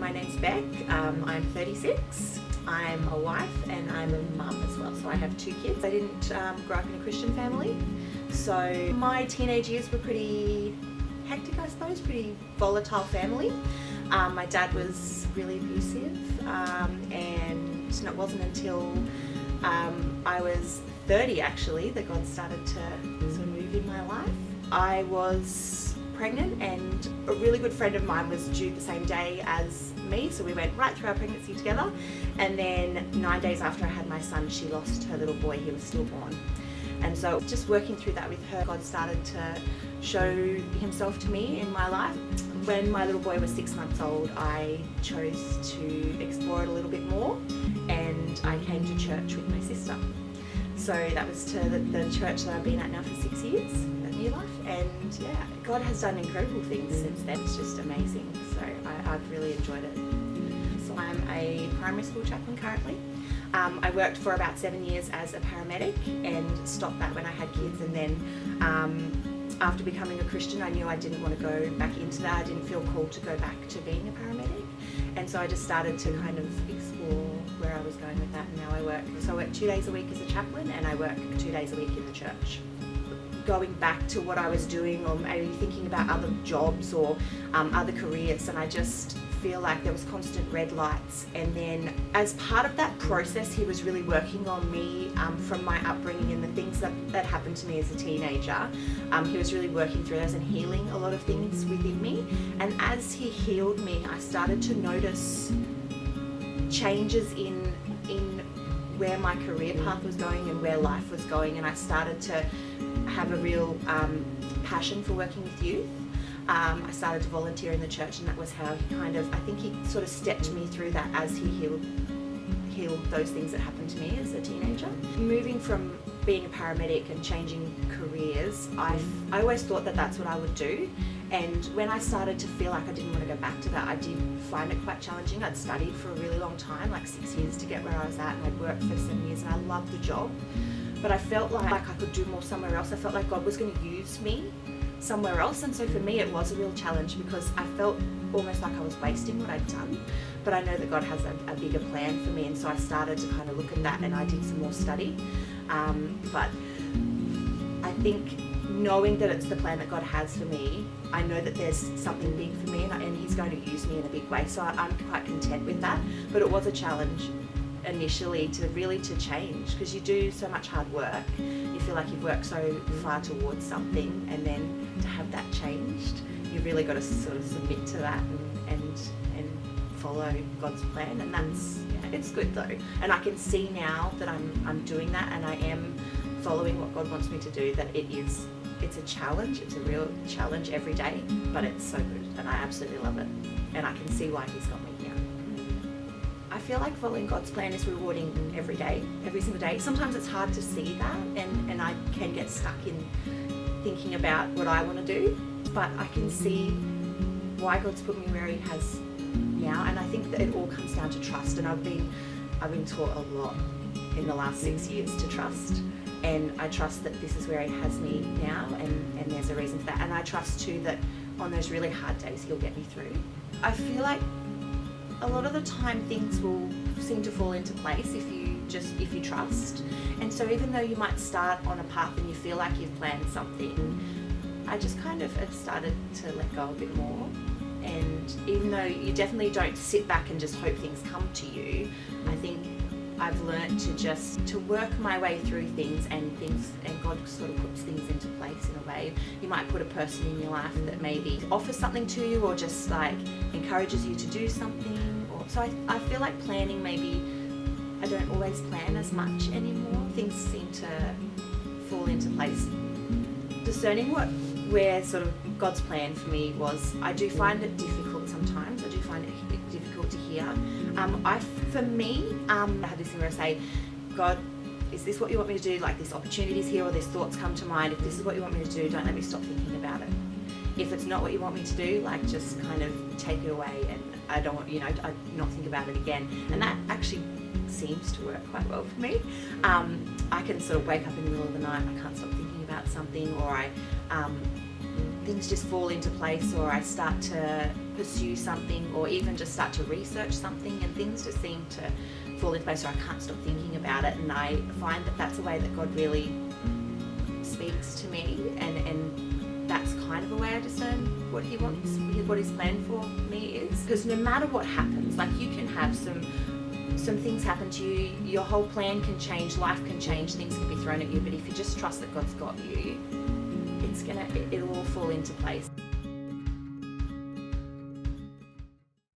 My name's Beck. I'm 36. I'm a wife and I'm a mum as well. So I have 2 kids. I didn't grow up in a Christian family. So my teenage years were pretty hectic, I suppose, pretty volatile family. My dad was really abusive, and it wasn't until I was 30 actually that God started to sort of move in my life. I was pregnant and a really good friend of mine was due the same day as me, so we went right through our pregnancy together, and then 9 days after I had my son, she lost her little boy. He was stillborn. And so just working through that with her, God started to show himself to me in my life. When my little boy was 6 months old, I chose to explore it a little bit more, and I came to church with my sister. So that was to the church that I've been at now for 6 years, at New Life, and yeah, God has done incredible things since then. It's just amazing, so I've really enjoyed it. So I'm a primary school chaplain currently. I worked for about 7 years as a paramedic and stopped that when I had kids, and then after becoming a Christian I knew I didn't want to go back into that. I didn't feel called to go back to being a paramedic, and so I just started to kind of explore where I was going with that, and now I work 2 days a week as a chaplain and I work 2 days a week in the church. Going back to what I was doing, or maybe thinking about other jobs or other careers, and I just feel like there was constant red lights. And then as part of that process, he was really working on me from my upbringing and the things that happened to me as a teenager. He was really working through those and healing a lot of things within me. And as he healed me, I started to notice changes in where my career path was going and where life was going, and I started to have a real passion for working with youth. I started to volunteer in the church, and that was how I think he sort of stepped me through that as he healed those things that happened to me as a teenager. Moving from being a paramedic and changing careers, I always thought that that's what I would do, and when I started to feel like I didn't want to go back to that, I did find it quite challenging. I'd studied for a really long time, like 6 years to get where I was at, and I'd worked for 7 years, and I loved the job, but I felt like I could do more somewhere else. I felt like God was going to use me somewhere else, and so for me it was a real challenge because I felt almost like I was wasting what I'd done, but I know that God has a bigger plan for me, and so I started to kind of look at that, and I did some more study, but I think knowing that it's the plan that God has for me, I know that there's something big for me, and he's going to use me in a big way, so I'm quite content with that. But it was a challenge initially to change, because you do so much hard work, you feel like you've worked so far towards something, and then to have that changed, you've really got to sort of submit to that and follow God's plan, and it's good though, and I can see now that I'm doing that, and I am following what God wants me to do, that it's a challenge, it's a real challenge every day, but it's so good, and I absolutely love it, and I can see why he's got me here. I feel like following God's plan is rewarding every day, every single day. Sometimes it's hard to see that, and I can get stuck in thinking about what I want to do, but I can see why God's put me where he has now, and I think that it all comes down to trust, and I've been taught a lot in the last 6 years to trust, and I trust that this is where he has me now, and there's a reason for that, and I trust too that on those really hard days he'll get me through. I feel like a lot of the time things will seem to fall into place if you trust, and so even though you might start on a path and you feel like you've planned something, I just kind of have started to let go a bit more. And even though you definitely don't sit back and just hope things come to you, I think I've learned to work my way through things, and God sort of puts things into place in a way. You might put a person in your life that maybe offers something to you, or just like encourages you to do something. So I feel like planning, maybe I don't always plan as much anymore. Things seem to fall into place. Discerning where sort of God's plan for me was, I do find it difficult sometimes. I do find it difficult to hear. For me, I have this thing where I say, God, is this what you want me to do? Like, this opportunity's here, or these thoughts come to mind. If this is what you want me to do, don't let me stop thinking about it. If it's not what you want me to do, like, just kind of take it away, and I don't want, I not think about it again. And that actually seems to work quite well for me. I can sort of wake up in the middle of the night, I can't stop thinking about something, or things just fall into place, or I start to pursue something, or even just start to research something, and things just seem to fall into place, or I can't stop thinking about it. And I find that that's a way that God really speaks to me, and that's kind of a way I discern what He wants, what His plan for me is. Because no matter what happens, like, you can have some things happen to you, your whole plan can change, life can change, things can be thrown at you, but if you just trust that God's got you, it'll all fall into place.